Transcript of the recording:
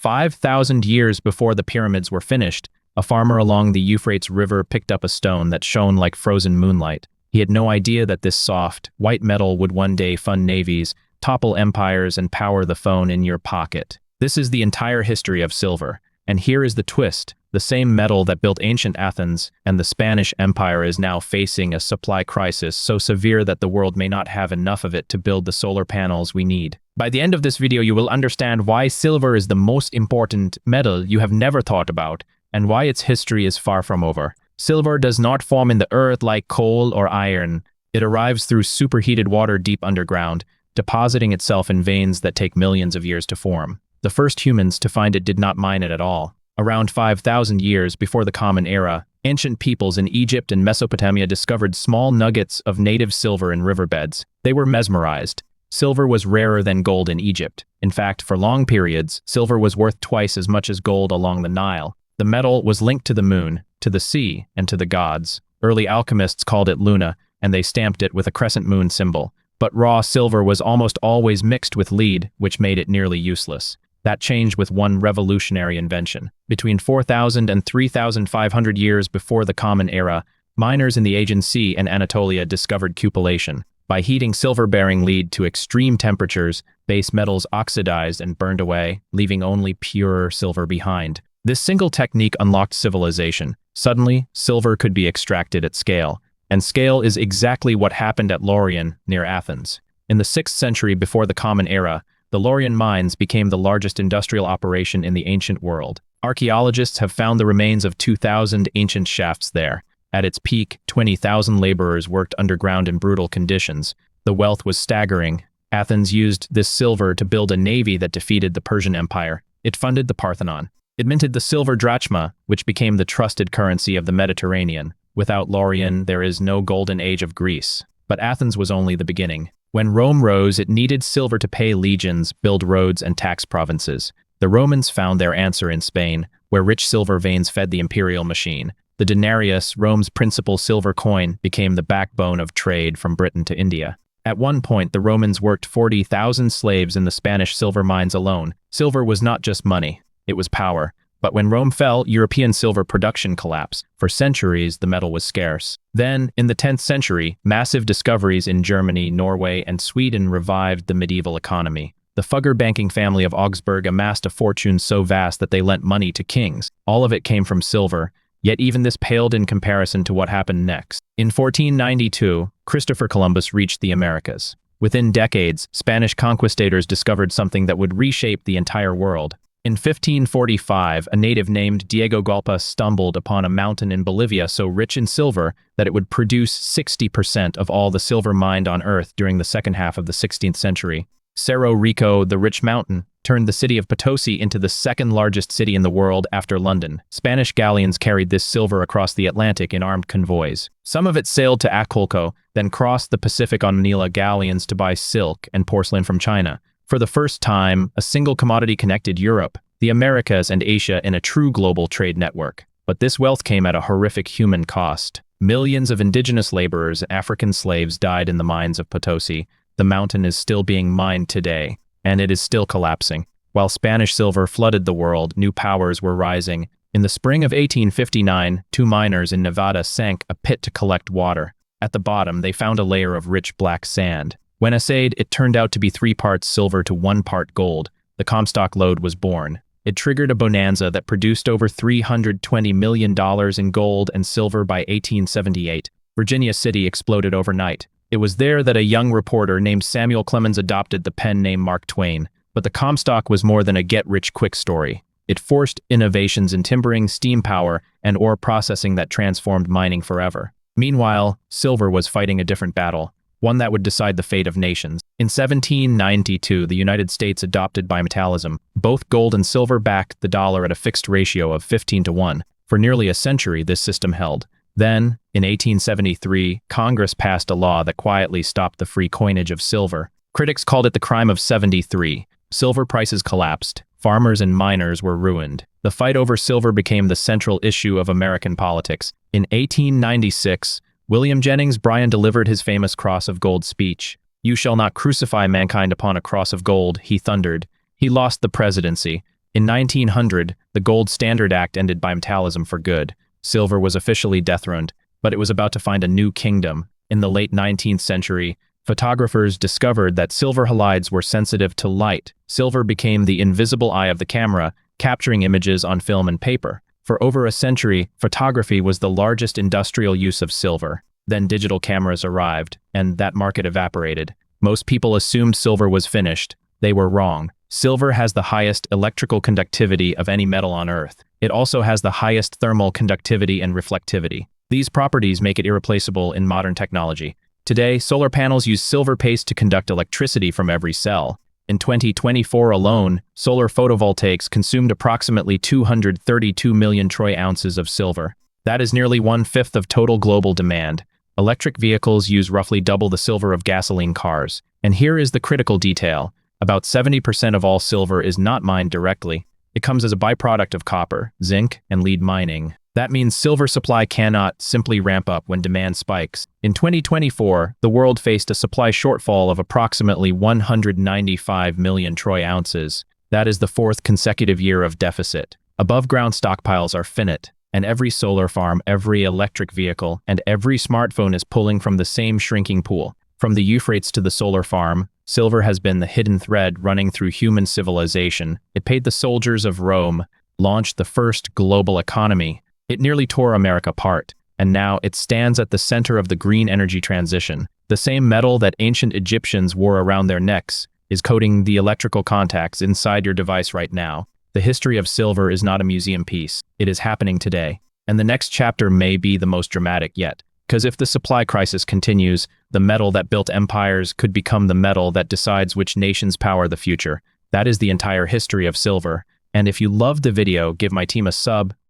5,000 years before the pyramids were finished, a farmer along the Euphrates River picked up a stone that shone like frozen moonlight. He had no idea that this soft, white metal would one day fund navies, topple empires, and power the phone in your pocket. This is the entire history of silver. And here is the twist. The same metal that built ancient Athens and the Spanish Empire is now facing a supply crisis so severe that the world may not have enough of it to build the solar panels we need. By the end of this video, you will understand why silver is the most important metal you have never thought about, and why its history is far from over. Silver does not form in the earth like coal or iron. It arrives through superheated water deep underground, depositing itself in veins that take millions of years to form. The first humans to find it did not mine it at all. Around 5,000 years before the Common Era, ancient peoples in Egypt and Mesopotamia discovered small nuggets of native silver in riverbeds. They were mesmerized. Silver was rarer than gold in Egypt. In fact, for long periods, silver was worth twice as much as gold along the Nile. The metal was linked to the moon, to the sea, and to the gods. Early alchemists called it luna, and they stamped it with a crescent moon symbol. But raw silver was almost always mixed with lead, which made it nearly useless. That changed with one revolutionary invention. Between 4,000 and 3,500 years before the Common Era, miners in the Aegean Sea and Anatolia discovered cupellation. By heating silver-bearing lead to extreme temperatures, base metals oxidized and burned away, leaving only pure silver behind. This single technique unlocked civilization. Suddenly, silver could be extracted at scale. And scale is exactly what happened at Laurion, near Athens. In the 6th century before the Common Era, the Laurion mines became the largest industrial operation in the ancient world. Archaeologists have found the remains of 2,000 ancient shafts there. At its peak, 20,000 laborers worked underground in brutal conditions. The wealth was staggering. Athens used this silver to build a navy that defeated the Persian Empire. It funded the Parthenon. It minted the silver drachma, which became the trusted currency of the Mediterranean. Without Laurion, there is no golden age of Greece. But Athens was only the beginning. When Rome rose, it needed silver to pay legions, build roads, and tax provinces. The Romans found their answer in Spain, where rich silver veins fed the imperial machine. The denarius, Rome's principal silver coin, became the backbone of trade from Britain to India. At one point, the Romans worked 40,000 slaves in the Spanish silver mines alone. Silver was not just money, it was power. But when Rome fell, European silver production collapsed. For centuries, the metal was scarce. Then, in the 10th century, massive discoveries in Germany, Norway, and Sweden revived the medieval economy. The Fugger banking family of Augsburg amassed a fortune so vast that they lent money to kings. All of it came from silver, yet even this paled in comparison to what happened next. In 1492, Christopher Columbus reached the Americas. Within decades, Spanish conquistadors discovered something that would reshape the entire world. In 1545, a native named Diego Galpa stumbled upon a mountain in Bolivia so rich in silver that it would produce 60% of all the silver mined on Earth during the second half of the 16th century. Cerro Rico, the rich mountain, turned the city of Potosi into the second largest city in the world after London. Spanish galleons carried this silver across the Atlantic in armed convoys. Some of it sailed to Acapulco, then crossed the Pacific on Manila galleons to buy silk and porcelain from China. For the first time, a single commodity connected Europe, the Americas, and Asia in a true global trade network. But this wealth came at a horrific human cost. Millions of indigenous laborers and African slaves died in the mines of Potosi. The mountain is still being mined today, and it is still collapsing. While Spanish silver flooded the world, new powers were rising. In the spring of 1859, 2 miners in Nevada sank a pit to collect water. At the bottom, they found a layer of rich black sand. When assayed, it turned out to be 3 parts silver to 1 part gold. The Comstock Lode was born. It triggered a bonanza that produced over $320 million in gold and silver by 1878. Virginia City exploded overnight. It was there that a young reporter named Samuel Clemens adopted the pen name Mark Twain. But the Comstock was more than a get-rich-quick story. It forced innovations in timbering, steam power, and ore processing that transformed mining forever. Meanwhile, silver was fighting a different battle, one that would decide the fate of nations. In 1792, the United States adopted bimetallism. Both gold and silver backed the dollar at a fixed ratio of 15-1. For nearly a century, this system held. Then, in 1873, Congress passed a law that quietly stopped the free coinage of silver. Critics called it the crime of 73. Silver prices collapsed. Farmers and miners were ruined. The fight over silver became the central issue of American politics. In 1896, William Jennings Bryan delivered his famous Cross of Gold speech. "You shall not crucify mankind upon a cross of gold," he thundered. He lost the presidency. In 1900, the Gold Standard Act ended bimetallism for good. Silver was officially dethroned, but it was about to find a new kingdom. In the late 19th century, photographers discovered that silver halides were sensitive to light. Silver became the invisible eye of the camera, capturing images on film and paper. For over a century, photography was the largest industrial use of silver. Then digital cameras arrived, and that market evaporated. Most people assumed silver was finished. They were wrong. Silver has the highest electrical conductivity of any metal on Earth. It also has the highest thermal conductivity and reflectivity. These properties make it irreplaceable in modern technology. Today, solar panels use silver paste to conduct electricity from every cell. In 2024 alone, solar photovoltaics consumed approximately 232 million troy ounces of silver. That is nearly 1/5 of total global demand. Electric vehicles use roughly double the silver of gasoline cars. And here is the critical detail. About 70% of all silver is not mined directly. It comes as a byproduct of copper, zinc, and lead mining. That means silver supply cannot simply ramp up when demand spikes. In 2024, the world faced a supply shortfall of approximately 195 million troy ounces. That is the fourth consecutive year of deficit. Above-ground stockpiles are finite, and every solar farm, every electric vehicle, and every smartphone is pulling from the same shrinking pool. From the Euphrates to the solar farm, silver has been the hidden thread running through human civilization. It paid the soldiers of Rome, launched the first global economy. It nearly tore America apart, and now it stands at the center of the green energy transition. The same metal that ancient Egyptians wore around their necks is coating the electrical contacts inside your device right now. The history of silver is not a museum piece. It is happening today. And the next chapter may be the most dramatic yet. Because if the supply crisis continues, the metal that built empires could become the metal that decides which nations power the future. That is the entire history of silver. And if you loved the video, give my team a sub,